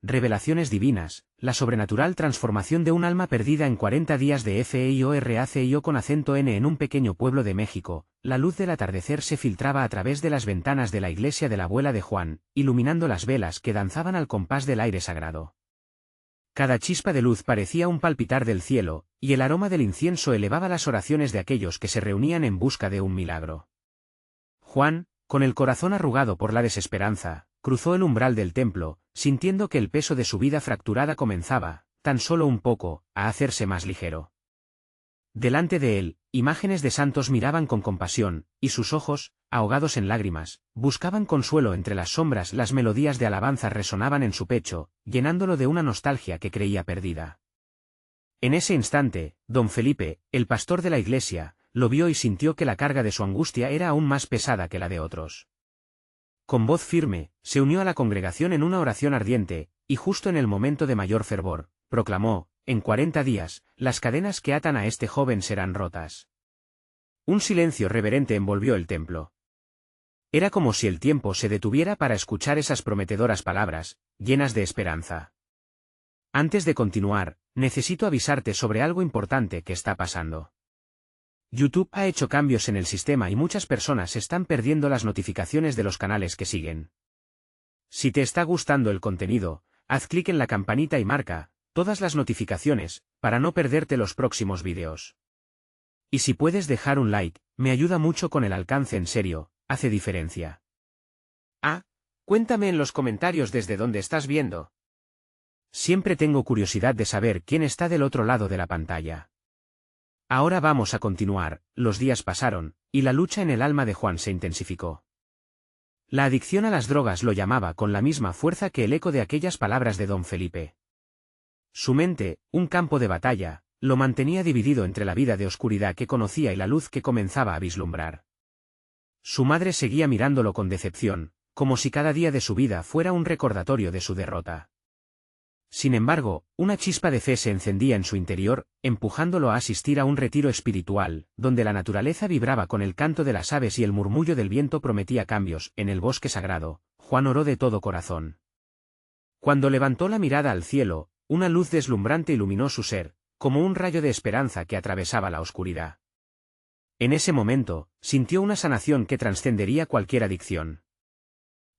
Revelaciones divinas, la sobrenatural transformación de un alma perdida en 40 días de FEIORACIO con acento N en un pequeño pueblo de México. La luz del atardecer se filtraba a través de las ventanas de la iglesia de la abuela de Juan, iluminando las velas que danzaban al compás del aire sagrado. Cada chispa de luz parecía un palpitar del cielo, y el aroma del incienso elevaba las oraciones de aquellos que se reunían en busca de un milagro. Juan, con el corazón arrugado por la desesperanza, cruzó el umbral del templo, sintiendo que el peso de su vida fracturada comenzaba, tan solo un poco, a hacerse más ligero. Delante de él, imágenes de santos miraban con compasión, y sus ojos, ahogados en lágrimas, buscaban consuelo entre las sombras. Las melodías de alabanza resonaban en su pecho, llenándolo de una nostalgia que creía perdida. En ese instante, don Felipe, el pastor de la iglesia, lo vio y sintió que la carga de su angustia era aún más pesada que la de otros. Con voz firme, se unió a la congregación en una oración ardiente, y justo en el momento de mayor fervor, proclamó: en 40 días, las cadenas que atan a este joven serán rotas. Un silencio reverente envolvió el templo. Era como si el tiempo se detuviera para escuchar esas prometedoras palabras, llenas de esperanza. Antes de continuar, necesito avisarte sobre algo importante que está pasando. YouTube ha hecho cambios en el sistema y muchas personas están perdiendo las notificaciones de los canales que siguen. Si te está gustando el contenido, haz clic en la campanita y marca todas las notificaciones, para no perderte los próximos vídeos. Y si puedes dejar un like, me ayuda mucho con el alcance. En serio, hace diferencia. Cuéntame en los comentarios desde dónde estás viendo. Siempre tengo curiosidad de saber quién está del otro lado de la pantalla. Ahora vamos a continuar. Los días pasaron, y la lucha en el alma de Juan se intensificó. La adicción a las drogas lo llamaba con la misma fuerza que el eco de aquellas palabras de don Felipe. Su mente, un campo de batalla, lo mantenía dividido entre la vida de oscuridad que conocía y la luz que comenzaba a vislumbrar. Su madre seguía mirándolo con decepción, como si cada día de su vida fuera un recordatorio de su derrota. Sin embargo, una chispa de fe se encendía en su interior, empujándolo a asistir a un retiro espiritual, donde la naturaleza vibraba con el canto de las aves y el murmullo del viento prometía cambios. En el bosque sagrado, Juan oró de todo corazón. Cuando levantó la mirada al cielo, una luz deslumbrante iluminó su ser, como un rayo de esperanza que atravesaba la oscuridad. En ese momento, sintió una sanación que trascendería cualquier adicción.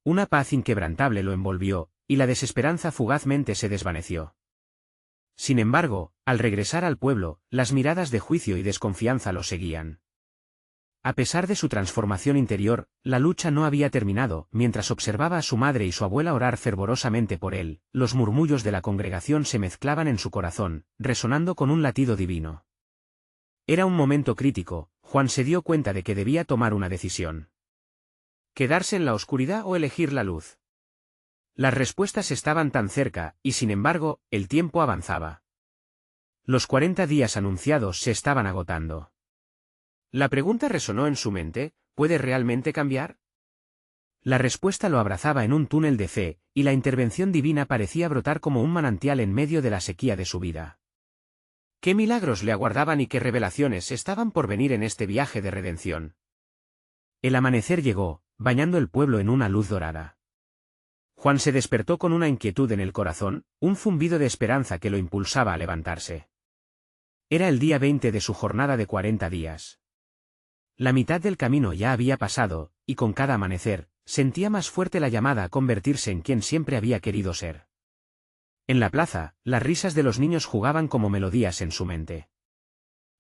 Una paz inquebrantable lo envolvió, y la desesperanza fugazmente se desvaneció. Sin embargo, al regresar al pueblo, las miradas de juicio y desconfianza lo seguían. A pesar de su transformación interior, la lucha no había terminado. Mientras observaba a su madre y su abuela orar fervorosamente por él, los murmullos de la congregación se mezclaban en su corazón, resonando con un latido divino. Era un momento crítico. Juan se dio cuenta de que debía tomar una decisión. ¿Quedarse en la oscuridad o elegir la luz? Las respuestas estaban tan cerca, y sin embargo, el tiempo avanzaba. Los 40 días anunciados se estaban agotando. La pregunta resonó en su mente: ¿puede realmente cambiar? La respuesta lo abrazaba en un túnel de fe, y la intervención divina parecía brotar como un manantial en medio de la sequía de su vida. ¿Qué milagros le aguardaban y qué revelaciones estaban por venir en este viaje de redención? El amanecer llegó, bañando el pueblo en una luz dorada. Juan se despertó con una inquietud en el corazón, un zumbido de esperanza que lo impulsaba a levantarse. Era el día 20 de su jornada de 40 días. La mitad del camino ya había pasado, y con cada amanecer, sentía más fuerte la llamada a convertirse en quien siempre había querido ser. En la plaza, las risas de los niños jugaban como melodías en su mente.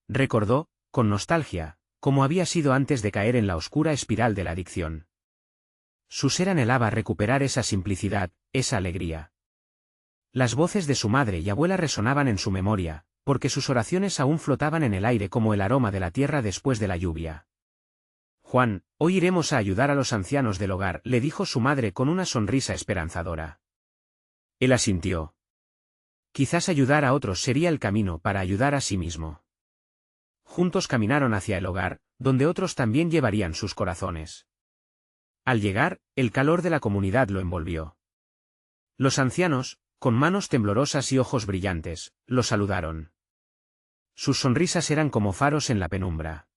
Recordó, con nostalgia, cómo había sido antes de caer en la oscura espiral de la adicción. Su ser anhelaba recuperar esa simplicidad, esa alegría. Las voces de su madre y abuela resonaban en su memoria, porque sus oraciones aún flotaban en el aire como el aroma de la tierra después de la lluvia. Juan, hoy iremos a ayudar a los ancianos del hogar, le dijo su madre con una sonrisa esperanzadora. Él asintió. Quizás ayudar a otros sería el camino para ayudar a sí mismo. Juntos caminaron hacia el hogar, donde otros también llevarían sus corazones. Al llegar, el calor de la comunidad lo envolvió. Los ancianos, con manos temblorosas y ojos brillantes, lo saludaron. Sus sonrisas eran como faros en la penumbra.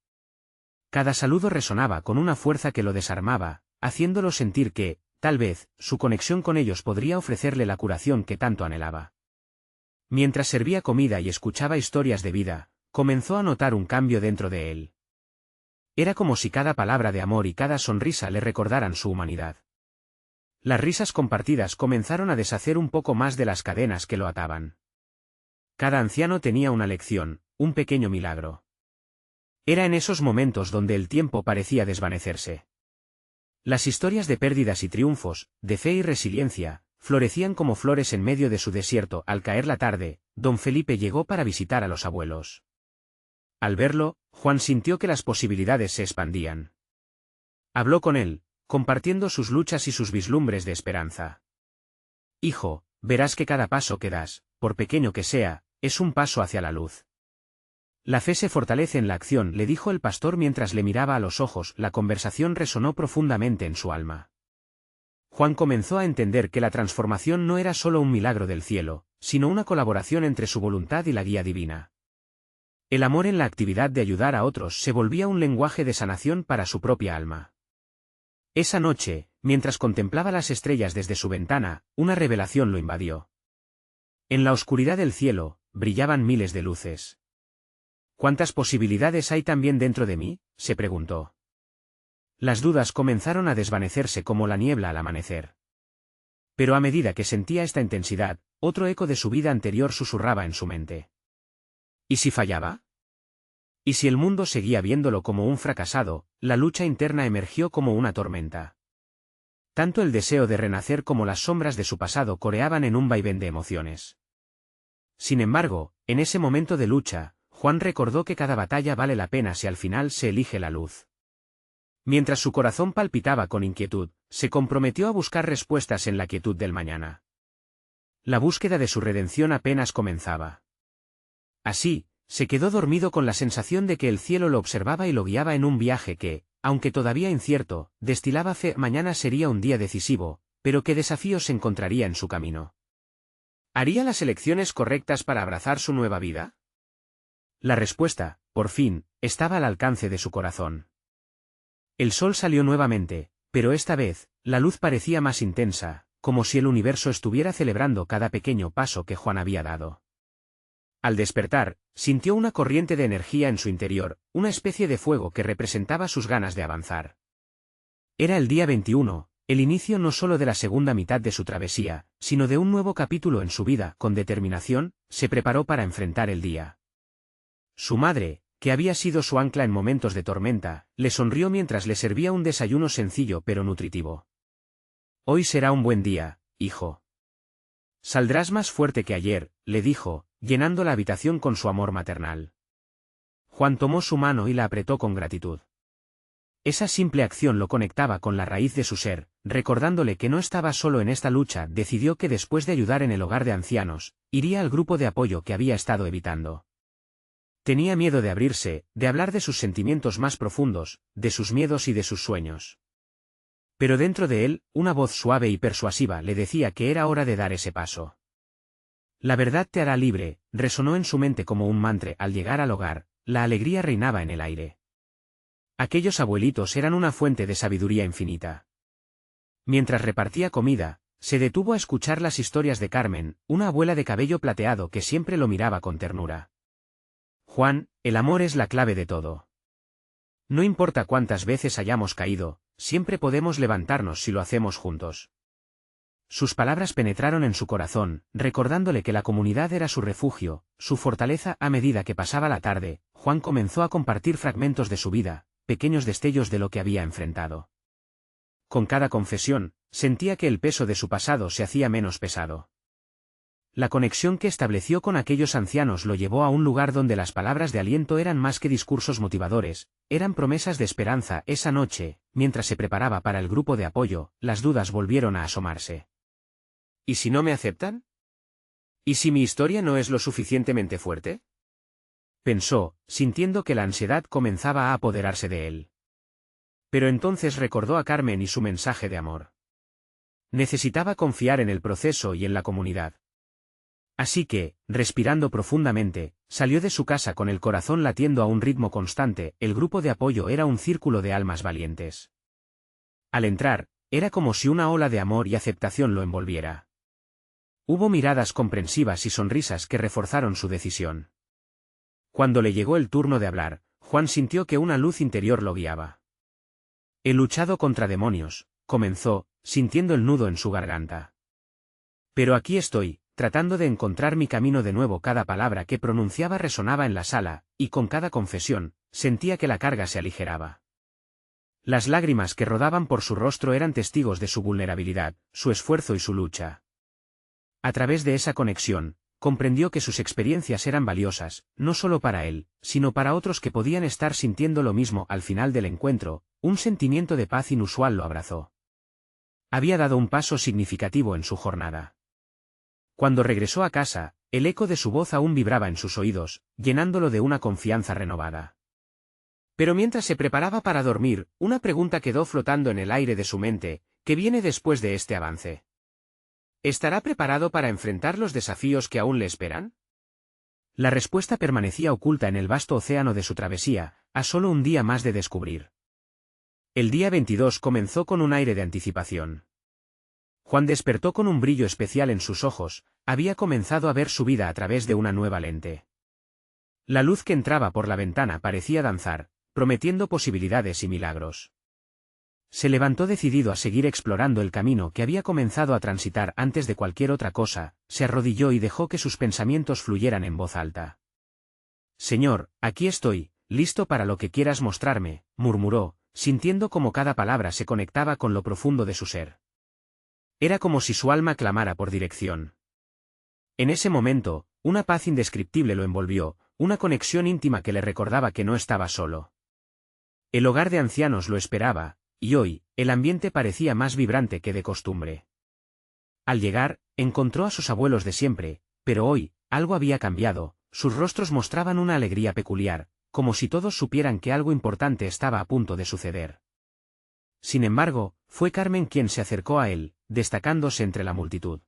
Cada saludo resonaba con una fuerza que lo desarmaba, haciéndolo sentir que, tal vez, su conexión con ellos podría ofrecerle la curación que tanto anhelaba. Mientras servía comida y escuchaba historias de vida, comenzó a notar un cambio dentro de él. Era como si cada palabra de amor y cada sonrisa le recordaran su humanidad. Las risas compartidas comenzaron a deshacer un poco más de las cadenas que lo ataban. Cada anciano tenía una lección, un pequeño milagro. Era en esos momentos donde el tiempo parecía desvanecerse. Las historias de pérdidas y triunfos, de fe y resiliencia, florecían como flores en medio de su desierto. Al caer la tarde, don Felipe llegó para visitar a los abuelos. Al verlo, Juan sintió que las posibilidades se expandían. Habló con él, compartiendo sus luchas y sus vislumbres de esperanza. Hijo, verás que cada paso que das, por pequeño que sea, es un paso hacia la luz. La fe se fortalece en la acción, le dijo el pastor mientras le miraba a los ojos. La conversación resonó profundamente en su alma. Juan comenzó a entender que la transformación no era solo un milagro del cielo, sino una colaboración entre su voluntad y la guía divina. El amor en la actividad de ayudar a otros se volvía un lenguaje de sanación para su propia alma. Esa noche, mientras contemplaba las estrellas desde su ventana, una revelación lo invadió. En la oscuridad del cielo, brillaban miles de luces. ¿Cuántas posibilidades hay también dentro de mí?, se preguntó. Las dudas comenzaron a desvanecerse como la niebla al amanecer. Pero a medida que sentía esta intensidad, otro eco de su vida anterior susurraba en su mente. ¿Y si fallaba? ¿Y si el mundo seguía viéndolo como un fracasado? La lucha interna emergió como una tormenta. Tanto el deseo de renacer como las sombras de su pasado coreaban en un vaivén de emociones. Sin embargo, en ese momento de lucha, Juan recordó que cada batalla vale la pena si al final se elige la luz. Mientras su corazón palpitaba con inquietud, se comprometió a buscar respuestas en la quietud del mañana. La búsqueda de su redención apenas comenzaba. Así, se quedó dormido con la sensación de que el cielo lo observaba y lo guiaba en un viaje que, aunque todavía incierto, destilaba fe. Mañana sería un día decisivo, pero ¿qué desafíos se encontraría en su camino? ¿Haría las elecciones correctas para abrazar su nueva vida? La respuesta, por fin, estaba al alcance de su corazón. El sol salió nuevamente, pero esta vez, la luz parecía más intensa, como si el universo estuviera celebrando cada pequeño paso que Juan había dado. Al despertar, sintió una corriente de energía en su interior, una especie de fuego que representaba sus ganas de avanzar. Era el día 21, el inicio no solo de la segunda mitad de su travesía, sino de un nuevo capítulo en su vida. Con determinación, se preparó para enfrentar el día. Su madre, que había sido su ancla en momentos de tormenta, le sonrió mientras le servía un desayuno sencillo pero nutritivo. Hoy será un buen día, hijo. Saldrás más fuerte que ayer, le dijo, llenando la habitación con su amor maternal. Juan tomó su mano y la apretó con gratitud. Esa simple acción lo conectaba con la raíz de su ser, recordándole que no estaba solo en esta lucha. Decidió que después de ayudar en el hogar de ancianos, iría al grupo de apoyo que había estado evitando. Tenía miedo de abrirse, de hablar de sus sentimientos más profundos, de sus miedos y de sus sueños. Pero dentro de él, una voz suave y persuasiva le decía que era hora de dar ese paso. La verdad te hará libre, resonó en su mente como un mantra. Al llegar al hogar, la alegría reinaba en el aire. Aquellos abuelitos eran una fuente de sabiduría infinita. Mientras repartía comida, se detuvo a escuchar las historias de Carmen, una abuela de cabello plateado que siempre lo miraba con ternura. Juan, el amor es la clave de todo. No importa cuántas veces hayamos caído, siempre podemos levantarnos si lo hacemos juntos. Sus palabras penetraron en su corazón, recordándole que la comunidad era su refugio, su fortaleza. A medida que pasaba la tarde, Juan comenzó a compartir fragmentos de su vida, pequeños destellos de lo que había enfrentado. Con cada confesión, sentía que el peso de su pasado se hacía menos pesado. La conexión que estableció con aquellos ancianos lo llevó a un lugar donde las palabras de aliento eran más que discursos motivadores, eran promesas de esperanza. Esa noche, mientras se preparaba para el grupo de apoyo, las dudas volvieron a asomarse. ¿Y si no me aceptan? ¿Y si mi historia no es lo suficientemente fuerte? Pensó, sintiendo que la ansiedad comenzaba a apoderarse de él. Pero entonces recordó a Carmen y su mensaje de amor. Necesitaba confiar en el proceso y en la comunidad. Así que, respirando profundamente, salió de su casa con el corazón latiendo a un ritmo constante. El grupo de apoyo era un círculo de almas valientes. Al entrar, era como si una ola de amor y aceptación lo envolviera. Hubo miradas comprensivas y sonrisas que reforzaron su decisión. Cuando le llegó el turno de hablar, Juan sintió que una luz interior lo guiaba. He luchado contra demonios, comenzó, sintiendo el nudo en su garganta. Pero aquí estoy, tratando de encontrar mi camino de nuevo. Cada palabra que pronunciaba resonaba en la sala, y con cada confesión, sentía que la carga se aligeraba. Las lágrimas que rodaban por su rostro eran testigos de su vulnerabilidad, su esfuerzo y su lucha. A través de esa conexión, comprendió que sus experiencias eran valiosas, no solo para él, sino para otros que podían estar sintiendo lo mismo. Al final del encuentro, un sentimiento de paz inusual lo abrazó. Había dado un paso significativo en su jornada. Cuando regresó a casa, el eco de su voz aún vibraba en sus oídos, llenándolo de una confianza renovada. Pero mientras se preparaba para dormir, una pregunta quedó flotando en el aire de su mente: ¿qué viene después de este avance? ¿Estará preparado para enfrentar los desafíos que aún le esperan? La respuesta permanecía oculta en el vasto océano de su travesía, a solo un día más de descubrir. El día 22 comenzó con un aire de anticipación. Juan despertó con un brillo especial en sus ojos, había comenzado a ver su vida a través de una nueva lente. La luz que entraba por la ventana parecía danzar, prometiendo posibilidades y milagros. Se levantó decidido a seguir explorando el camino que había comenzado a transitar. Antes de cualquier otra cosa, se arrodilló y dejó que sus pensamientos fluyeran en voz alta. Señor, aquí estoy, listo para lo que quieras mostrarme, murmuró, sintiendo como cada palabra se conectaba con lo profundo de su ser. Era como si su alma clamara por dirección. En ese momento, una paz indescriptible lo envolvió, una conexión íntima que le recordaba que no estaba solo. El hogar de ancianos lo esperaba, y hoy, el ambiente parecía más vibrante que de costumbre. Al llegar, encontró a sus abuelos de siempre, pero hoy, algo había cambiado, sus rostros mostraban una alegría peculiar, como si todos supieran que algo importante estaba a punto de suceder. Sin embargo, fue Carmen quien se acercó a él, destacándose entre la multitud.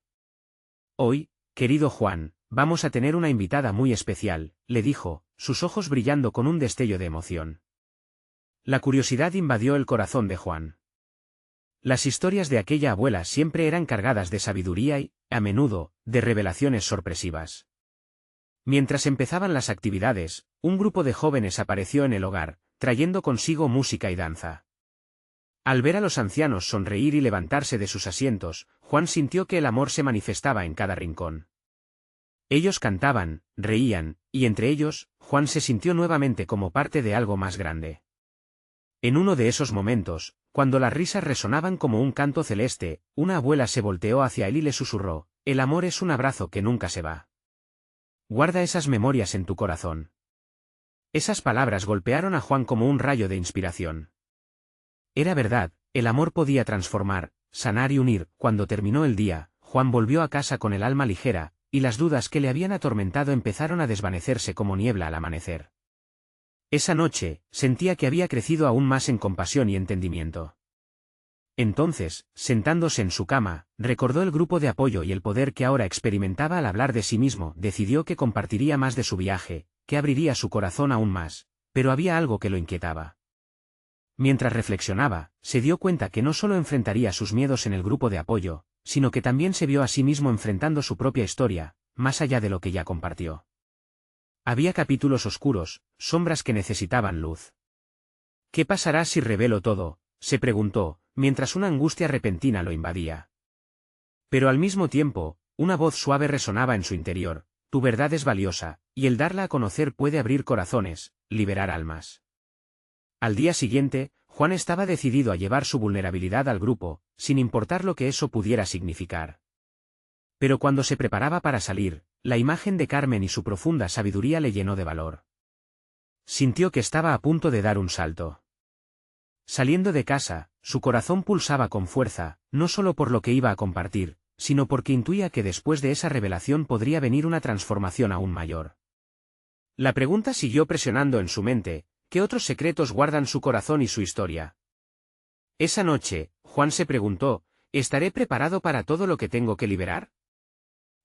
Hoy, querido Juan, vamos a tener una invitada muy especial, le dijo, sus ojos brillando con un destello de emoción. La curiosidad invadió el corazón de Juan. Las historias de aquella abuela siempre eran cargadas de sabiduría y, a menudo, de revelaciones sorpresivas. Mientras empezaban las actividades, un grupo de jóvenes apareció en el hogar, trayendo consigo música y danza. Al ver a los ancianos sonreír y levantarse de sus asientos, Juan sintió que el amor se manifestaba en cada rincón. Ellos cantaban, reían, y entre ellos, Juan se sintió nuevamente como parte de algo más grande. En uno de esos momentos, cuando las risas resonaban como un canto celeste, una abuela se volteó hacia él y le susurró: el amor es un abrazo que nunca se va. Guarda esas memorias en tu corazón. Esas palabras golpearon a Juan como un rayo de inspiración. Era verdad, el amor podía transformar, sanar y unir. Cuando terminó el día, Juan volvió a casa con el alma ligera, y las dudas que le habían atormentado empezaron a desvanecerse como niebla al amanecer. Esa noche, sentía que había crecido aún más en compasión y entendimiento. Entonces, sentándose en su cama, recordó el grupo de apoyo y el poder que ahora experimentaba al hablar de sí mismo. Decidió que compartiría más de su viaje, que abriría su corazón aún más, pero había algo que lo inquietaba. Mientras reflexionaba, se dio cuenta que no solo enfrentaría sus miedos en el grupo de apoyo, sino que también se vio a sí mismo enfrentando su propia historia, más allá de lo que ya compartió. Había capítulos oscuros, sombras que necesitaban luz. ¿Qué pasará si revelo todo?, se preguntó, mientras una angustia repentina lo invadía. Pero al mismo tiempo, una voz suave resonaba en su interior: tu verdad es valiosa, y el darla a conocer puede abrir corazones, liberar almas. Al día siguiente, Juan estaba decidido a llevar su vulnerabilidad al grupo, sin importar lo que eso pudiera significar. Pero cuando se preparaba para salir, la imagen de Carmen y su profunda sabiduría le llenó de valor. Sintió que estaba a punto de dar un salto. Saliendo de casa, su corazón pulsaba con fuerza, no solo por lo que iba a compartir, sino porque intuía que después de esa revelación podría venir una transformación aún mayor. La pregunta siguió presionando en su mente: ¿qué otros secretos guardan su corazón y su historia? Esa noche, Juan se preguntó: ¿estaré preparado para todo lo que tengo que liberar?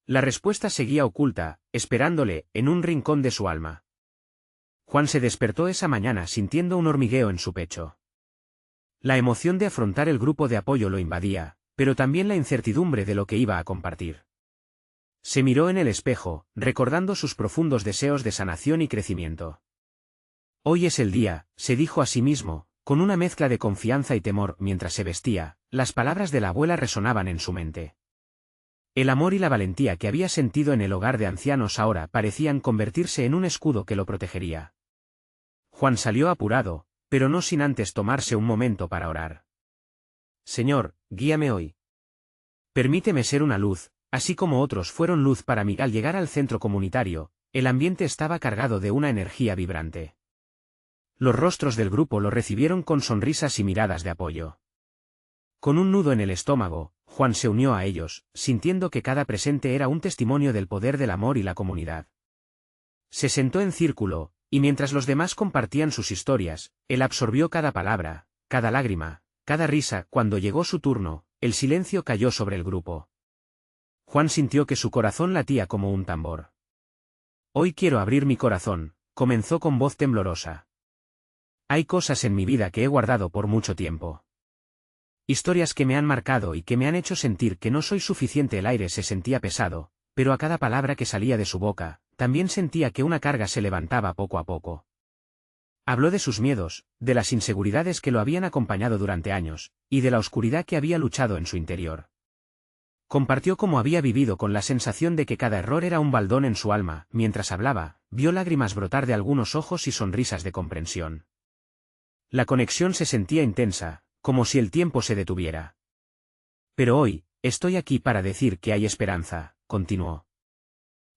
La respuesta seguía oculta, esperándole, en un rincón de su alma. Juan se despertó esa mañana sintiendo un hormigueo en su pecho. La emoción de afrontar el grupo de apoyo lo invadía, pero también la incertidumbre de lo que iba a compartir. Se miró en el espejo, recordando sus profundos deseos de sanación y crecimiento. Hoy es el día, se dijo a sí mismo, con una mezcla de confianza y temor mientras se vestía. Las palabras de la abuela resonaban en su mente. El amor y la valentía que había sentido en el hogar de ancianos ahora parecían convertirse en un escudo que lo protegería. Juan salió apurado, pero no sin antes tomarse un momento para orar. Señor, guíame hoy. Permíteme ser una luz, así como otros fueron luz para mí. Al llegar al centro comunitario, el ambiente estaba cargado de una energía vibrante. Los rostros del grupo lo recibieron con sonrisas y miradas de apoyo. Con un nudo en el estómago, Juan se unió a ellos, sintiendo que cada presente era un testimonio del poder del amor y la comunidad. Se sentó en círculo, y mientras los demás compartían sus historias, él absorbió cada palabra, cada lágrima, cada risa. Cuando llegó su turno, el silencio cayó sobre el grupo. Juan sintió que su corazón latía como un tambor. Hoy quiero abrir mi corazón, comenzó con voz temblorosa. Hay cosas en mi vida que he guardado por mucho tiempo. Historias que me han marcado y que me han hecho sentir que no soy suficiente. El aire se sentía pesado, pero a cada palabra que salía de su boca, también sentía que una carga se levantaba poco a poco. Habló de sus miedos, de las inseguridades que lo habían acompañado durante años, y de la oscuridad que había luchado en su interior. Compartió cómo había vivido con la sensación de que cada error era un baldón en su alma. Mientras hablaba, vio lágrimas brotar de algunos ojos y sonrisas de comprensión. La conexión se sentía intensa, como si el tiempo se detuviera. Pero hoy, estoy aquí para decir que hay esperanza, continuó.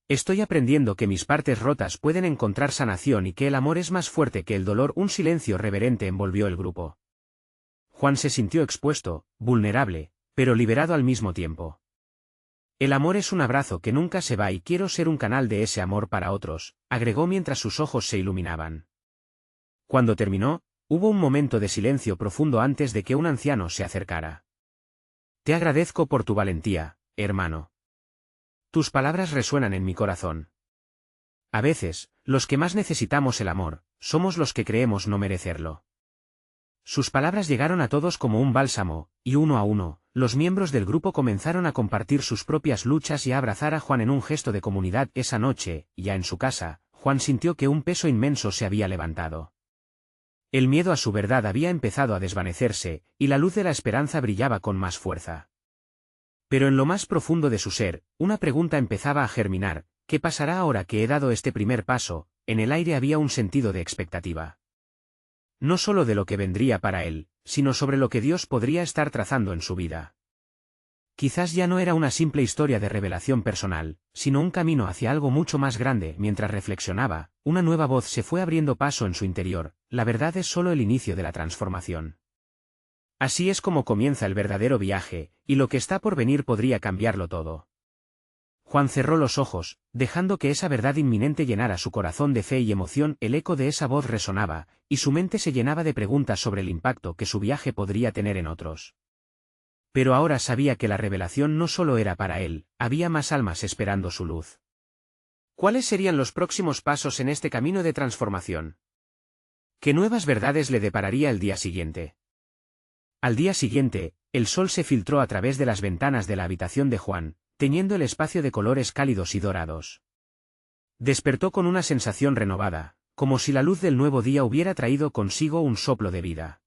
Estoy aprendiendo que mis partes rotas pueden encontrar sanación y que el amor es más fuerte que el dolor. Un silencio reverente envolvió el grupo. Juan se sintió expuesto, vulnerable, pero liberado al mismo tiempo. El amor es un abrazo que nunca se va y quiero ser un canal de ese amor para otros, agregó mientras sus ojos se iluminaban. Cuando terminó, hubo un momento de silencio profundo antes de que un anciano se acercara. Te agradezco por tu valentía, hermano. Tus palabras resuenan en mi corazón. A veces, los que más necesitamos el amor, somos los que creemos no merecerlo. Sus palabras llegaron a todos como un bálsamo, y uno a uno, los miembros del grupo comenzaron a compartir sus propias luchas y a abrazar a Juan en un gesto de comunidad. Esa noche, ya en su casa, Juan sintió que un peso inmenso se había levantado. El miedo a su verdad había empezado a desvanecerse, y la luz de la esperanza brillaba con más fuerza. Pero en lo más profundo de su ser, una pregunta empezaba a germinar: ¿qué pasará ahora que he dado este primer paso? En el aire había un sentido de expectativa. No solo de lo que vendría para él, sino sobre lo que Dios podría estar trazando en su vida. Quizás ya no era una simple historia de revelación personal, sino un camino hacia algo mucho más grande. Mientras reflexionaba, una nueva voz se fue abriendo paso en su interior: la verdad es solo el inicio de la transformación. Así es como comienza el verdadero viaje, y lo que está por venir podría cambiarlo todo. Juan cerró los ojos, dejando que esa verdad inminente llenara su corazón de fe y emoción. El eco de esa voz resonaba, y su mente se llenaba de preguntas sobre el impacto que su viaje podría tener en otros. Pero ahora sabía que la revelación no solo era para él, había más almas esperando su luz. ¿Cuáles serían los próximos pasos en este camino de transformación? ¿Qué nuevas verdades le depararía el día siguiente? Al día siguiente, el sol se filtró a través de las ventanas de la habitación de Juan, teñiendo el espacio de colores cálidos y dorados. Despertó con una sensación renovada, como si la luz del nuevo día hubiera traído consigo un soplo de vida.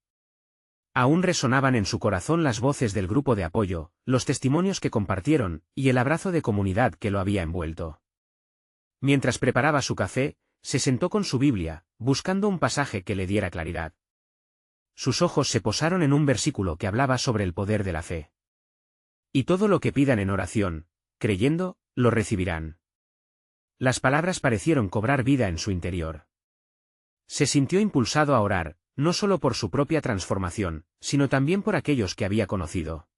Aún resonaban en su corazón las voces del grupo de apoyo, los testimonios que compartieron, y el abrazo de comunidad que lo había envuelto. Mientras preparaba su café, se sentó con su Biblia, buscando un pasaje que le diera claridad. Sus ojos se posaron en un versículo que hablaba sobre el poder de la fe. Y todo lo que pidan en oración, creyendo, lo recibirán. Las palabras parecieron cobrar vida en su interior. Se sintió impulsado a orar, no solo por su propia transformación, sino también por aquellos que había conocido.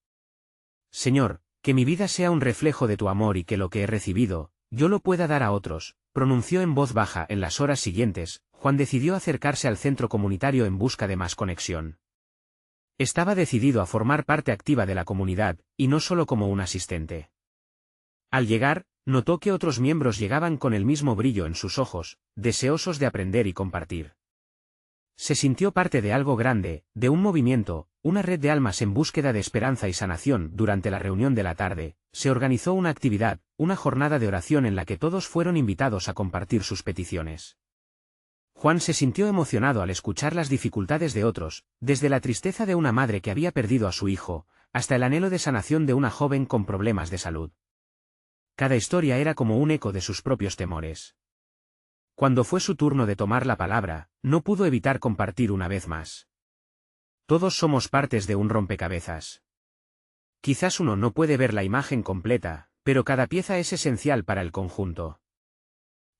Señor, que mi vida sea un reflejo de tu amor y que lo que he recibido, yo lo pueda dar a otros, pronunció en voz baja. En las horas siguientes, Juan decidió acercarse al centro comunitario en busca de más conexión. Estaba decidido a formar parte activa de la comunidad, y no solo como un asistente. Al llegar, notó que otros miembros llegaban con el mismo brillo en sus ojos, deseosos de aprender y compartir. Se sintió parte de algo grande, de un movimiento, una red de almas en búsqueda de esperanza y sanación. Durante la reunión de la tarde, se organizó una actividad, una jornada de oración en la que todos fueron invitados a compartir sus peticiones. Juan se sintió emocionado al escuchar las dificultades de otros, desde la tristeza de una madre que había perdido a su hijo, hasta el anhelo de sanación de una joven con problemas de salud. Cada historia era como un eco de sus propios temores. Cuando fue su turno de tomar la palabra, no pudo evitar compartir una vez más. Todos somos partes de un rompecabezas. Quizás uno no puede ver la imagen completa, pero cada pieza es esencial para el conjunto.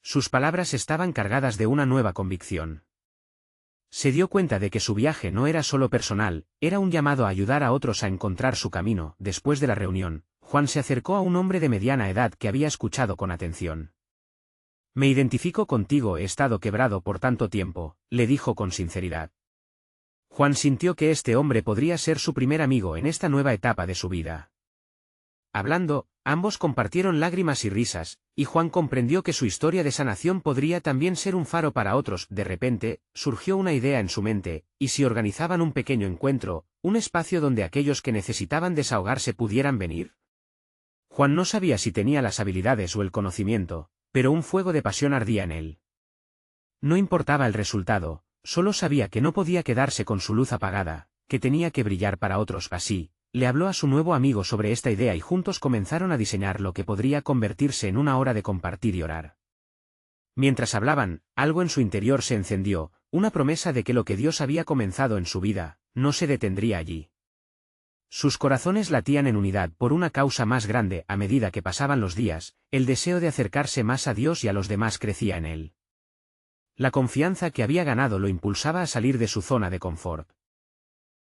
Sus palabras estaban cargadas de una nueva convicción. Se dio cuenta de que su viaje no era solo personal, era un llamado a ayudar a otros a encontrar su camino. Después de la reunión, Juan se acercó a un hombre de mediana edad que había escuchado con atención. «Me identifico contigo, he estado quebrado por tanto tiempo», le dijo con sinceridad. Juan sintió que este hombre podría ser su primer amigo en esta nueva etapa de su vida. Hablando, ambos compartieron lágrimas y risas, y Juan comprendió que su historia de sanación podría también ser un faro para otros. De repente, surgió una idea en su mente, ¿y si organizaban un pequeño encuentro, un espacio donde aquellos que necesitaban desahogarse pudieran venir? Juan no sabía si tenía las habilidades o el conocimiento, pero un fuego de pasión ardía en él. No importaba el resultado, solo sabía que no podía quedarse con su luz apagada, que tenía que brillar para otros. Así, le habló a su nuevo amigo sobre esta idea y juntos comenzaron a diseñar lo que podría convertirse en una hora de compartir y orar. Mientras hablaban, algo en su interior se encendió, una promesa de que lo que Dios había comenzado en su vida, no se detendría allí. Sus corazones latían en unidad por una causa más grande. A medida que pasaban los días, el deseo de acercarse más a Dios y a los demás crecía en él. La confianza que había ganado lo impulsaba a salir de su zona de confort.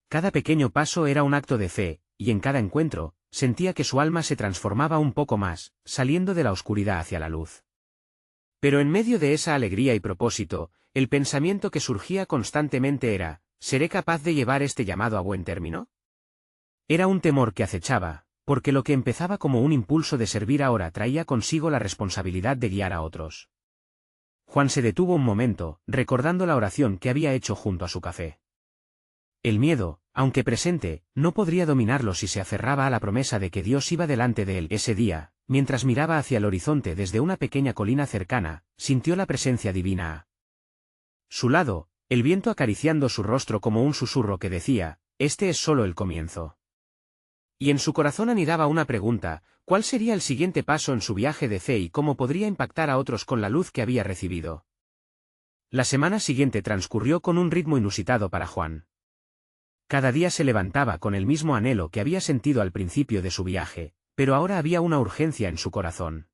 Cada pequeño paso era un acto de fe, y en cada encuentro, sentía que su alma se transformaba un poco más, saliendo de la oscuridad hacia la luz. Pero en medio de esa alegría y propósito, el pensamiento que surgía constantemente era, ¿seré capaz de llevar este llamado a buen término? Era un temor que acechaba, porque lo que empezaba como un impulso de servir ahora traía consigo la responsabilidad de guiar a otros. Juan se detuvo un momento, recordando la oración que había hecho junto a su café. El miedo, aunque presente, no podría dominarlo si se aferraba a la promesa de que Dios iba delante de él. Ese día, mientras miraba hacia el horizonte desde una pequeña colina cercana, sintió la presencia divina a su lado, el viento acariciando su rostro como un susurro que decía, este es solo el comienzo. Y en su corazón anidaba una pregunta, ¿cuál sería el siguiente paso en su viaje de fe y cómo podría impactar a otros con la luz que había recibido? La semana siguiente transcurrió con un ritmo inusitado para Juan. Cada día se levantaba con el mismo anhelo que había sentido al principio de su viaje, pero ahora había una urgencia en su corazón.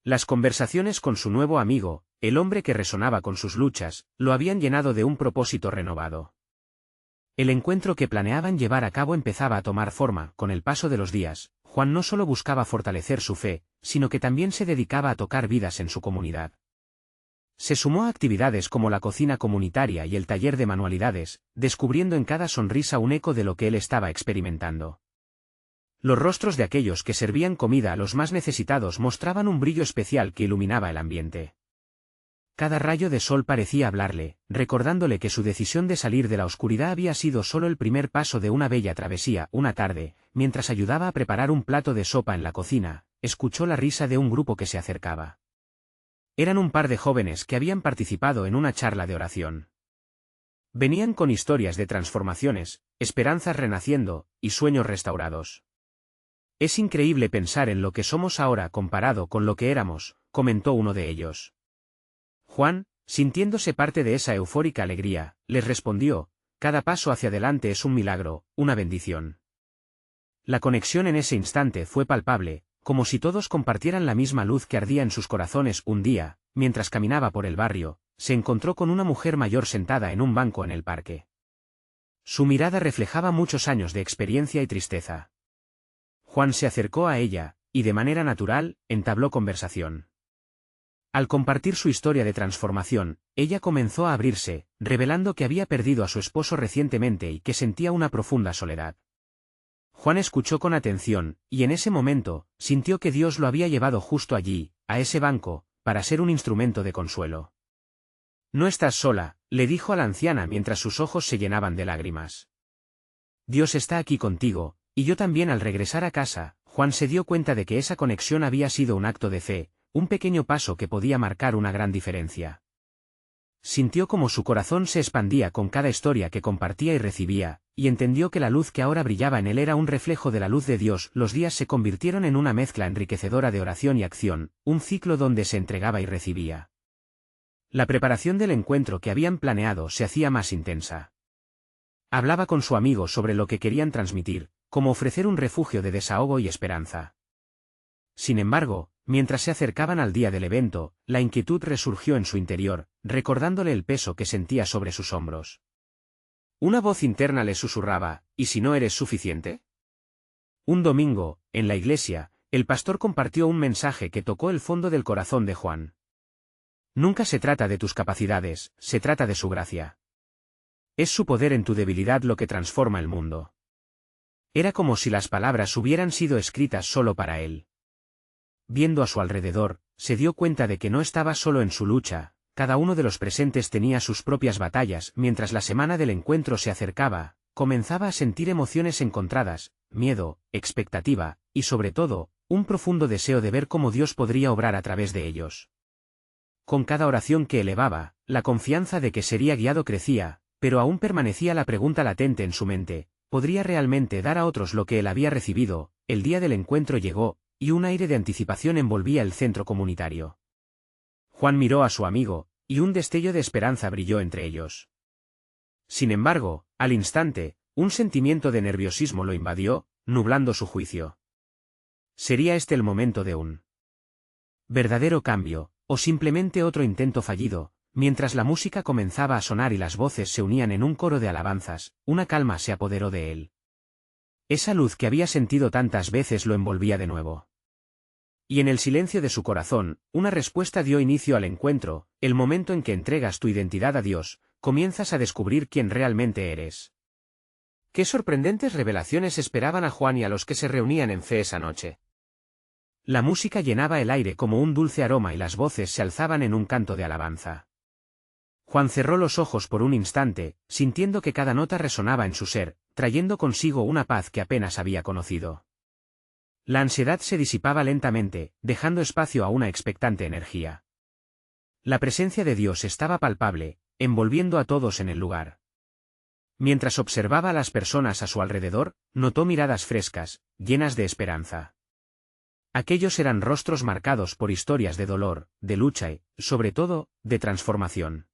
Las conversaciones con su nuevo amigo, el hombre que resonaba con sus luchas, lo habían llenado de un propósito renovado. El encuentro que planeaban llevar a cabo empezaba a tomar forma. Con el paso de los días, Juan no solo buscaba fortalecer su fe, sino que también se dedicaba a tocar vidas en su comunidad. Se sumó a actividades como la cocina comunitaria y el taller de manualidades, descubriendo en cada sonrisa un eco de lo que él estaba experimentando. Los rostros de aquellos que servían comida a los más necesitados mostraban un brillo especial que iluminaba el ambiente. Cada rayo de sol parecía hablarle, recordándole que su decisión de salir de la oscuridad había sido solo el primer paso de una bella travesía. Una tarde, mientras ayudaba a preparar un plato de sopa en la cocina, escuchó la risa de un grupo que se acercaba. Eran un par de jóvenes que habían participado en una charla de oración. Venían con historias de transformaciones, esperanzas renaciendo, y sueños restaurados. Es increíble pensar en lo que somos ahora comparado con lo que éramos, comentó uno de ellos. Juan, sintiéndose parte de esa eufórica alegría, les respondió, cada paso hacia adelante es un milagro, una bendición. La conexión en ese instante fue palpable, como si todos compartieran la misma luz que ardía en sus corazones. Un día, mientras caminaba por el barrio, se encontró con una mujer mayor sentada en un banco en el parque. Su mirada reflejaba muchos años de experiencia y tristeza. Juan se acercó a ella, y de manera natural, entabló conversación. Al compartir su historia de transformación, ella comenzó a abrirse, revelando que había perdido a su esposo recientemente y que sentía una profunda soledad. Juan escuchó con atención, y en ese momento, sintió que Dios lo había llevado justo allí, a ese banco, para ser un instrumento de consuelo. No estás sola, le dijo a la anciana mientras sus ojos se llenaban de lágrimas. Dios está aquí contigo, y yo también. Al regresar a casa, Juan se dio cuenta de que esa conexión había sido un acto de fe, un pequeño paso que podía marcar una gran diferencia. Sintió como su corazón se expandía con cada historia que compartía y recibía, y entendió que la luz que ahora brillaba en él era un reflejo de la luz de Dios. Los días se convirtieron en una mezcla enriquecedora de oración y acción, un ciclo donde se entregaba y recibía. La preparación del encuentro que habían planeado se hacía más intensa. Hablaba con su amigo sobre lo que querían transmitir, como ofrecer un refugio de desahogo y esperanza. Sin embargo, mientras se acercaban al día del evento, la inquietud resurgió en su interior, recordándole el peso que sentía sobre sus hombros. Una voz interna le susurraba: ¿y si no eres suficiente? Un domingo, en la iglesia, el pastor compartió un mensaje que tocó el fondo del corazón de Juan. Nunca se trata de tus capacidades, se trata de su gracia. Es su poder en tu debilidad lo que transforma el mundo. Era como si las palabras hubieran sido escritas solo para él. Viendo a su alrededor, se dio cuenta de que no estaba solo en su lucha. Cada uno de los presentes tenía sus propias batallas. Mientras la semana del encuentro se acercaba, comenzaba a sentir emociones encontradas, miedo, expectativa, y sobre todo, un profundo deseo de ver cómo Dios podría obrar a través de ellos. Con cada oración que elevaba, la confianza de que sería guiado crecía, pero aún permanecía la pregunta latente en su mente: ¿podría realmente dar a otros lo que él había recibido? El día del encuentro llegó, y un aire de anticipación envolvía el centro comunitario. Juan miró a su amigo, y un destello de esperanza brilló entre ellos. Sin embargo, al instante, un sentimiento de nerviosismo lo invadió, nublando su juicio. ¿Sería este el momento de un verdadero cambio, o simplemente otro intento fallido? Mientras la música comenzaba a sonar y las voces se unían en un coro de alabanzas, una calma se apoderó de él. Esa luz que había sentido tantas veces lo envolvía de nuevo. Y en el silencio de su corazón, una respuesta dio inicio al encuentro: el momento en que entregas tu identidad a Dios, comienzas a descubrir quién realmente eres. Qué sorprendentes revelaciones esperaban a Juan y a los que se reunían en fe esa noche. La música llenaba el aire como un dulce aroma y las voces se alzaban en un canto de alabanza. Juan cerró los ojos por un instante, sintiendo que cada nota resonaba en su ser, trayendo consigo una paz que apenas había conocido. La ansiedad se disipaba lentamente, dejando espacio a una expectante energía. La presencia de Dios estaba palpable, envolviendo a todos en el lugar. Mientras observaba a las personas a su alrededor, notó miradas frescas, llenas de esperanza. Aquellos eran rostros marcados por historias de dolor, de lucha y, sobre todo, de transformación.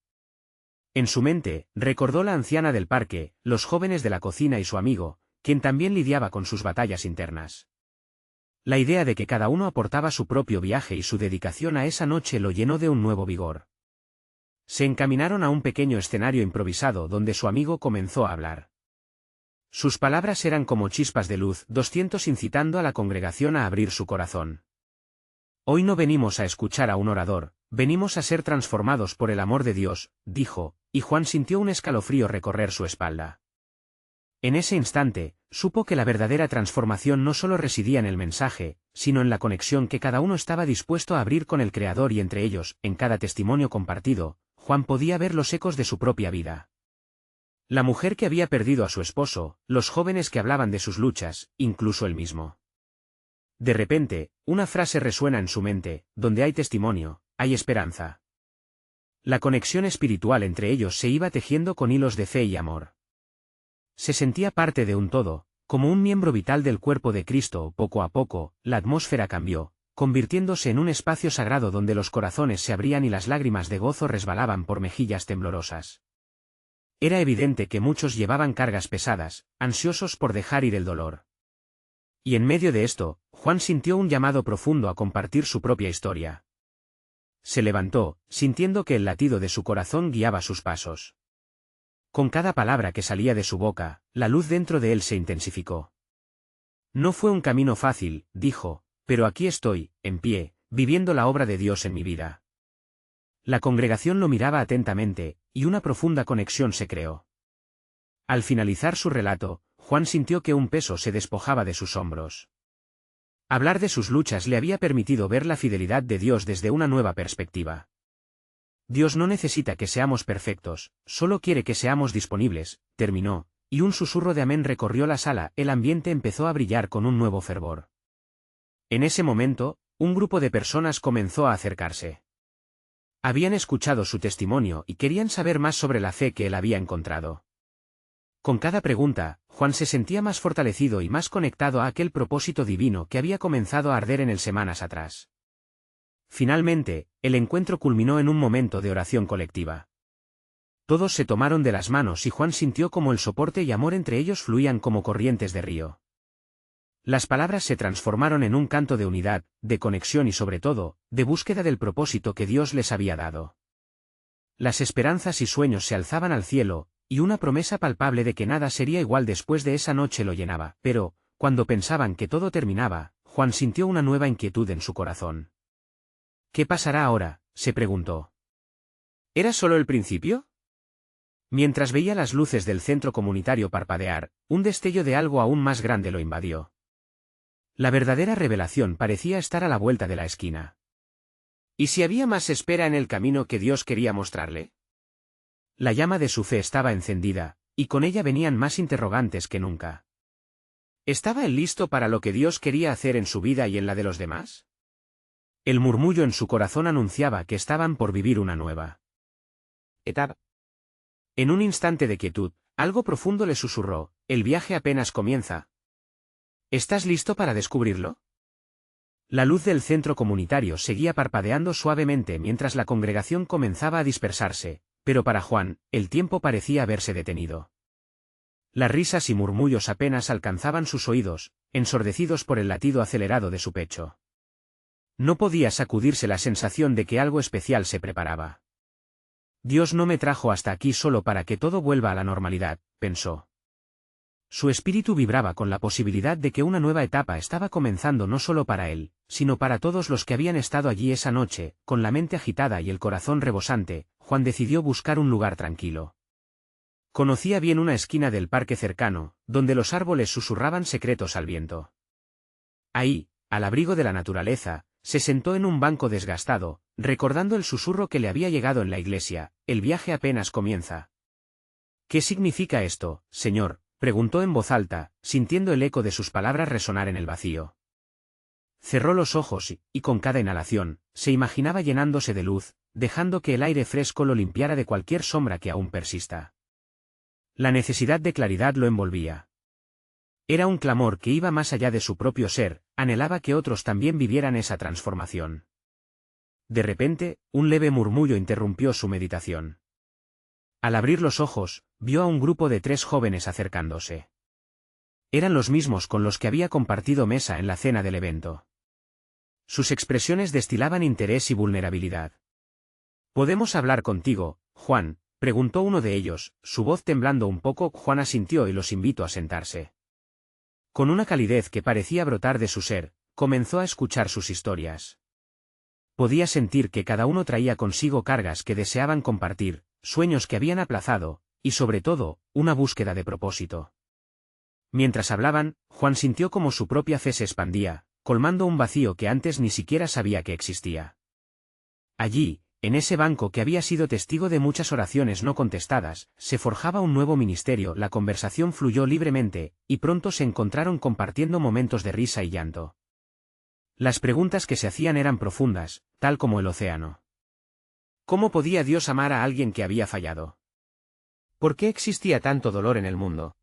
En su mente, recordó la anciana del parque, los jóvenes de la cocina y su amigo, quien también lidiaba con sus batallas internas. La idea de que cada uno aportaba su propio viaje y su dedicación a esa noche lo llenó de un nuevo vigor. Se encaminaron a un pequeño escenario improvisado donde su amigo comenzó a hablar. Sus palabras eran como chispas de luz, 200 incitando a la congregación a abrir su corazón. Hoy no venimos a escuchar a un orador, venimos a ser transformados por el amor de Dios, dijo, y Juan sintió un escalofrío recorrer su espalda. En ese instante, supo que la verdadera transformación no solo residía en el mensaje, sino en la conexión que cada uno estaba dispuesto a abrir con el Creador, y entre ellos, en cada testimonio compartido, Juan podía ver los ecos de su propia vida. La mujer que había perdido a su esposo, los jóvenes que hablaban de sus luchas, incluso él mismo. De repente, una frase resuena en su mente: donde hay testimonio, hay esperanza. La conexión espiritual entre ellos se iba tejiendo con hilos de fe y amor. Se sentía parte de un todo, como un miembro vital del cuerpo de Cristo. Poco a poco, la atmósfera cambió, convirtiéndose en un espacio sagrado donde los corazones se abrían y las lágrimas de gozo resbalaban por mejillas temblorosas. Era evidente que muchos llevaban cargas pesadas, ansiosos por dejar ir el dolor. Y en medio de esto, Juan sintió un llamado profundo a compartir su propia historia. Se levantó, sintiendo que el latido de su corazón guiaba sus pasos. Con cada palabra que salía de su boca, la luz dentro de él se intensificó. No fue un camino fácil, dijo, pero aquí estoy, en pie, viviendo la obra de Dios en mi vida. La congregación lo miraba atentamente, y una profunda conexión se creó. Al finalizar su relato, Juan sintió que un peso se despojaba de sus hombros. Hablar de sus luchas le había permitido ver la fidelidad de Dios desde una nueva perspectiva. Dios no necesita que seamos perfectos, solo quiere que seamos disponibles, terminó, y un susurro de amén recorrió la sala, el ambiente empezó a brillar con un nuevo fervor. En ese momento, un grupo de personas comenzó a acercarse. Habían escuchado su testimonio y querían saber más sobre la fe que él había encontrado. Con cada pregunta, Juan se sentía más fortalecido y más conectado a aquel propósito divino que había comenzado a arder en él semanas atrás. Finalmente, el encuentro culminó en un momento de oración colectiva. Todos se tomaron de las manos y Juan sintió como el soporte y amor entre ellos fluían como corrientes de río. Las palabras se transformaron en un canto de unidad, de conexión y sobre todo, de búsqueda del propósito que Dios les había dado. Las esperanzas y sueños se alzaban al cielo, y una promesa palpable de que nada sería igual después de esa noche lo llenaba, pero, cuando pensaban que todo terminaba, Juan sintió una nueva inquietud en su corazón. ¿Qué pasará ahora?, se preguntó. ¿Era solo el principio? Mientras veía las luces del centro comunitario parpadear, un destello de algo aún más grande lo invadió. La verdadera revelación parecía estar a la vuelta de la esquina. ¿Y si había más espera en el camino que Dios quería mostrarle? La llama de su fe estaba encendida, y con ella venían más interrogantes que nunca. ¿Estaba él listo para lo que Dios quería hacer en su vida y en la de los demás? El murmullo en su corazón anunciaba que estaban por vivir una nueva etapa. En un instante de quietud, algo profundo le susurró: el viaje apenas comienza. ¿Estás listo para descubrirlo? La luz del centro comunitario seguía parpadeando suavemente mientras la congregación comenzaba a dispersarse, pero para Juan, el tiempo parecía haberse detenido. Las risas y murmullos apenas alcanzaban sus oídos, ensordecidos por el latido acelerado de su pecho. No podía sacudirse la sensación de que algo especial se preparaba. Dios no me trajo hasta aquí solo para que todo vuelva a la normalidad, pensó. Su espíritu vibraba con la posibilidad de que una nueva etapa estaba comenzando no solo para él, sino para todos los que habían estado allí esa noche. Con la mente agitada y el corazón rebosante, Juan decidió buscar un lugar tranquilo. Conocía bien una esquina del parque cercano, donde los árboles susurraban secretos al viento. Ahí, al abrigo de la naturaleza, se sentó en un banco desgastado, recordando el susurro que le había llegado en la iglesia: el viaje apenas comienza. ¿Qué significa esto, Señor?, preguntó en voz alta, sintiendo el eco de sus palabras resonar en el vacío. Cerró los ojos y con cada inhalación, se imaginaba llenándose de luz, dejando que el aire fresco lo limpiara de cualquier sombra que aún persista. La necesidad de claridad lo envolvía. Era un clamor que iba más allá de su propio ser, anhelaba que otros también vivieran esa transformación. De repente, un leve murmullo interrumpió su meditación. Al abrir los ojos, vio a un grupo de 3 jóvenes acercándose. Eran los mismos con los que había compartido mesa en la cena del evento. Sus expresiones destilaban interés y vulnerabilidad. ¿Podemos hablar contigo, Juan?, preguntó uno de ellos, su voz temblando un poco. Juan asintió y los invitó a sentarse. Con una calidez que parecía brotar de su ser, comenzó a escuchar sus historias. Podía sentir que cada uno traía consigo cargas que deseaban compartir, sueños que habían aplazado, y sobre todo, una búsqueda de propósito. Mientras hablaban, Juan sintió como su propia fe se expandía, colmando un vacío que antes ni siquiera sabía que existía. Allí, en ese banco que había sido testigo de muchas oraciones no contestadas, se forjaba un nuevo ministerio. La conversación fluyó libremente, y pronto se encontraron compartiendo momentos de risa y llanto. Las preguntas que se hacían eran profundas, tal como el océano. ¿Cómo podía Dios amar a alguien que había fallado? ¿Por qué existía tanto dolor en el mundo?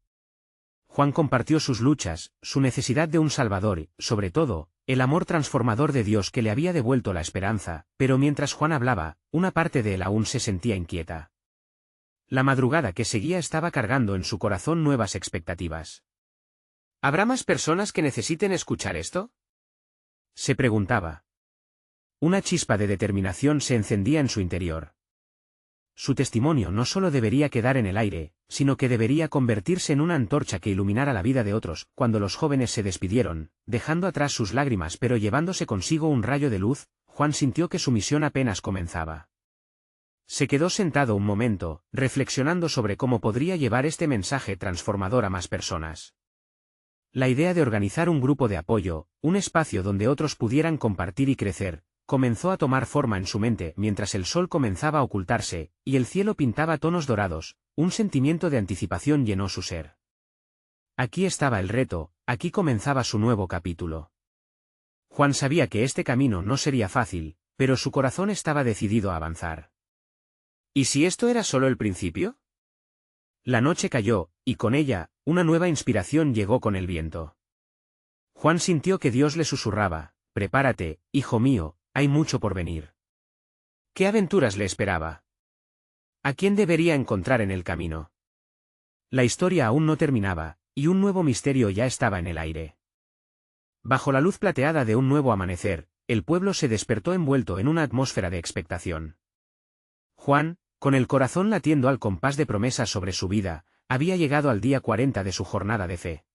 Juan compartió sus luchas, su necesidad de un Salvador y, sobre todo, el amor transformador de Dios que le había devuelto la esperanza, pero mientras Juan hablaba, una parte de él aún se sentía inquieta. La madrugada que seguía estaba cargando en su corazón nuevas expectativas. ¿Habrá más personas que necesiten escuchar esto?, se preguntaba. Una chispa de determinación se encendía en su interior. Su testimonio no solo debería quedar en el aire, sino que debería convertirse en una antorcha que iluminara la vida de otros. Cuando los jóvenes se despidieron, dejando atrás sus lágrimas pero llevándose consigo un rayo de luz, Juan sintió que su misión apenas comenzaba. Se quedó sentado un momento, reflexionando sobre cómo podría llevar este mensaje transformador a más personas. La idea de organizar un grupo de apoyo, un espacio donde otros pudieran compartir y crecer, comenzó a tomar forma en su mente mientras el sol comenzaba a ocultarse, y el cielo pintaba tonos dorados. Un sentimiento de anticipación llenó su ser. Aquí estaba el reto, aquí comenzaba su nuevo capítulo. Juan sabía que este camino no sería fácil, pero su corazón estaba decidido a avanzar. ¿Y si esto era solo el principio? La noche cayó, y con ella, una nueva inspiración llegó con el viento. Juan sintió que Dios le susurraba: «Prepárate, hijo mío, hay mucho por venir». ¿Qué aventuras le esperaba? ¿A quién debería encontrar en el camino? La historia aún no terminaba, y un nuevo misterio ya estaba en el aire. Bajo la luz plateada de un nuevo amanecer, el pueblo se despertó envuelto en una atmósfera de expectación. Juan, con el corazón latiendo al compás de promesas sobre su vida, había llegado al día 40 de su jornada de fe.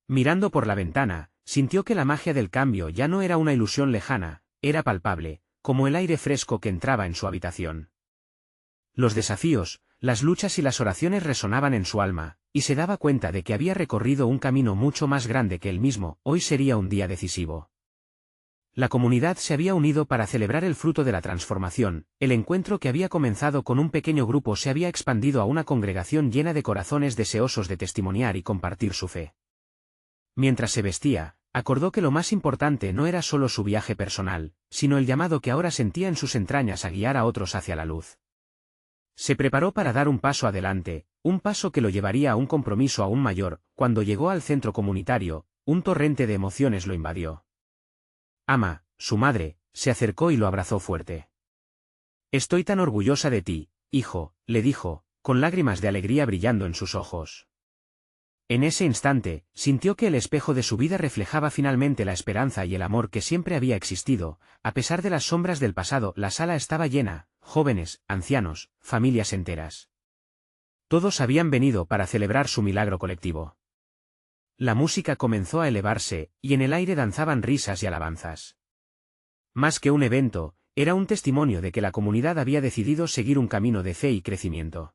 Mirando por la ventana, sintió que la magia del cambio ya no era una ilusión lejana, era palpable, como el aire fresco que entraba en su habitación. Los desafíos, las luchas y las oraciones resonaban en su alma, y se daba cuenta de que había recorrido un camino mucho más grande que él mismo. Hoy sería un día decisivo. La comunidad se había unido para celebrar el fruto de la transformación. El encuentro que había comenzado con un pequeño grupo se había expandido a una congregación llena de corazones deseosos de testimoniar y compartir su fe. Mientras se vestía, acordó que lo más importante no era solo su viaje personal, sino el llamado que ahora sentía en sus entrañas a guiar a otros hacia la luz. Se preparó para dar un paso adelante, un paso que lo llevaría a un compromiso aún mayor. Cuando llegó al centro comunitario, un torrente de emociones lo invadió. Ama, su madre, se acercó y lo abrazó fuerte. «Estoy tan orgullosa de ti, hijo», le dijo, con lágrimas de alegría brillando en sus ojos. En ese instante, sintió que el espejo de su vida reflejaba finalmente la esperanza y el amor que siempre había existido. A pesar de las sombras del pasado, la sala estaba llena, jóvenes, ancianos, familias enteras. Todos habían venido para celebrar su milagro colectivo. La música comenzó a elevarse, y en el aire danzaban risas y alabanzas. Más que un evento, era un testimonio de que la comunidad había decidido seguir un camino de fe y crecimiento.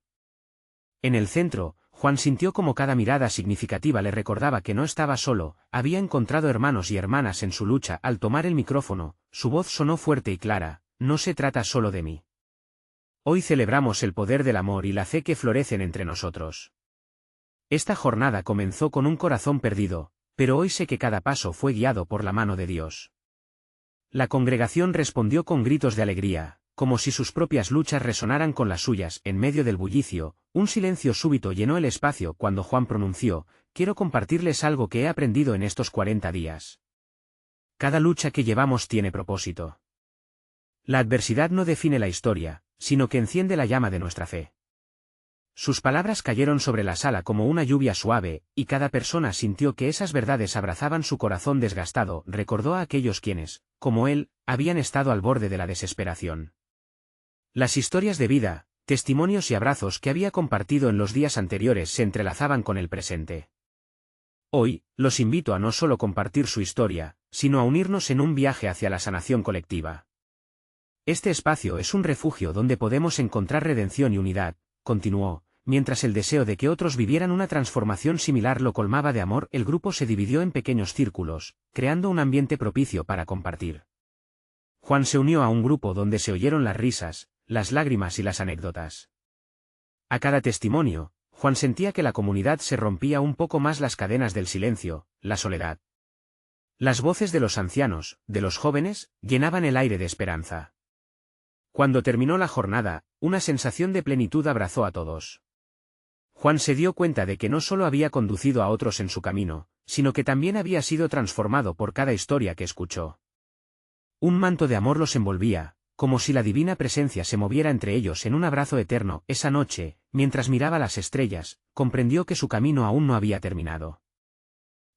En el centro, Juan sintió como cada mirada significativa le recordaba que no estaba solo, había encontrado hermanos y hermanas en su lucha. Al tomar el micrófono, su voz sonó fuerte y clara: «No se trata solo de mí. Hoy celebramos el poder del amor y la fe que florecen entre nosotros. Esta jornada comenzó con un corazón perdido, pero hoy sé que cada paso fue guiado por la mano de Dios». La congregación respondió con gritos de alegría, como si sus propias luchas resonaran con las suyas. En medio del bullicio, un silencio súbito llenó el espacio cuando Juan pronunció: «Quiero compartirles algo que he aprendido en estos 40 días. Cada lucha que llevamos tiene propósito. La adversidad no define la historia, sino que enciende la llama de nuestra fe». Sus palabras cayeron sobre la sala como una lluvia suave, y cada persona sintió que esas verdades abrazaban su corazón desgastado. Recordó a aquellos quienes, como él, habían estado al borde de la desesperación. Las historias de vida, testimonios y abrazos que había compartido en los días anteriores se entrelazaban con el presente. Hoy, los invito a no solo compartir su historia, sino a unirnos en un viaje hacia la sanación colectiva. Este espacio es un refugio donde podemos encontrar redención y unidad, continuó, mientras el deseo de que otros vivieran una transformación similar lo colmaba de amor. El grupo se dividió en pequeños círculos, creando un ambiente propicio para compartir. Juan se unió a un grupo donde se oyeron las risas, las lágrimas y las anécdotas. A cada testimonio, Juan sentía que la comunidad se rompía un poco más las cadenas del silencio, la soledad. Las voces de los ancianos, de los jóvenes, llenaban el aire de esperanza. Cuando terminó la jornada, una sensación de plenitud abrazó a todos. Juan se dio cuenta de que no solo había conducido a otros en su camino, sino que también había sido transformado por cada historia que escuchó. Un manto de amor los envolvía, como si la divina presencia se moviera entre ellos en un abrazo eterno. Esa noche, mientras miraba las estrellas, comprendió que su camino aún no había terminado.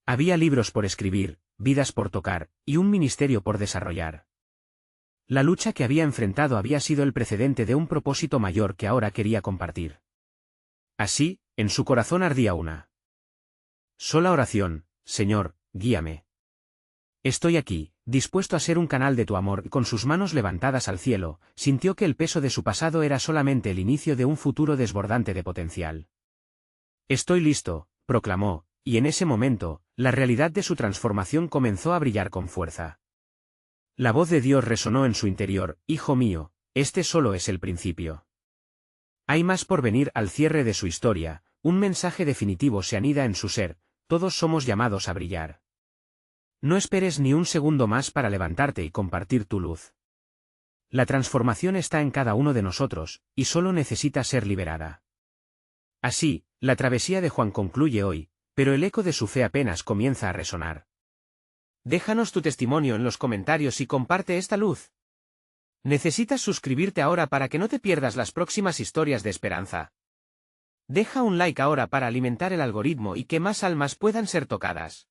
Había libros por escribir, vidas por tocar, y un ministerio por desarrollar. La lucha que había enfrentado había sido el precedente de un propósito mayor que ahora quería compartir. Así, en su corazón ardía una sola oración: «Señor, guíame. Estoy aquí, dispuesto a ser un canal de tu amor». Con sus manos levantadas al cielo, sintió que el peso de su pasado era solamente el inicio de un futuro desbordante de potencial. «Estoy listo», proclamó, y en ese momento, la realidad de su transformación comenzó a brillar con fuerza. La voz de Dios resonó en su interior: hijo mío, este solo es el principio. Hay más por venir. Al cierre de su historia, un mensaje definitivo se anida en su ser: todos somos llamados a brillar. No esperes ni un segundo más para levantarte y compartir tu luz. La transformación está en cada uno de nosotros, y solo necesita ser liberada. Así, la travesía de Juan concluye hoy, pero el eco de su fe apenas comienza a resonar. Déjanos tu testimonio en los comentarios y comparte esta luz. Necesitas suscribirte ahora para que no te pierdas las próximas historias de esperanza. Deja un like ahora para alimentar el algoritmo y que más almas puedan ser tocadas.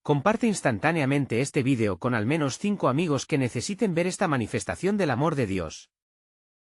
Comparte instantáneamente este vídeo con al menos 5 amigos que necesiten ver esta manifestación del amor de Dios.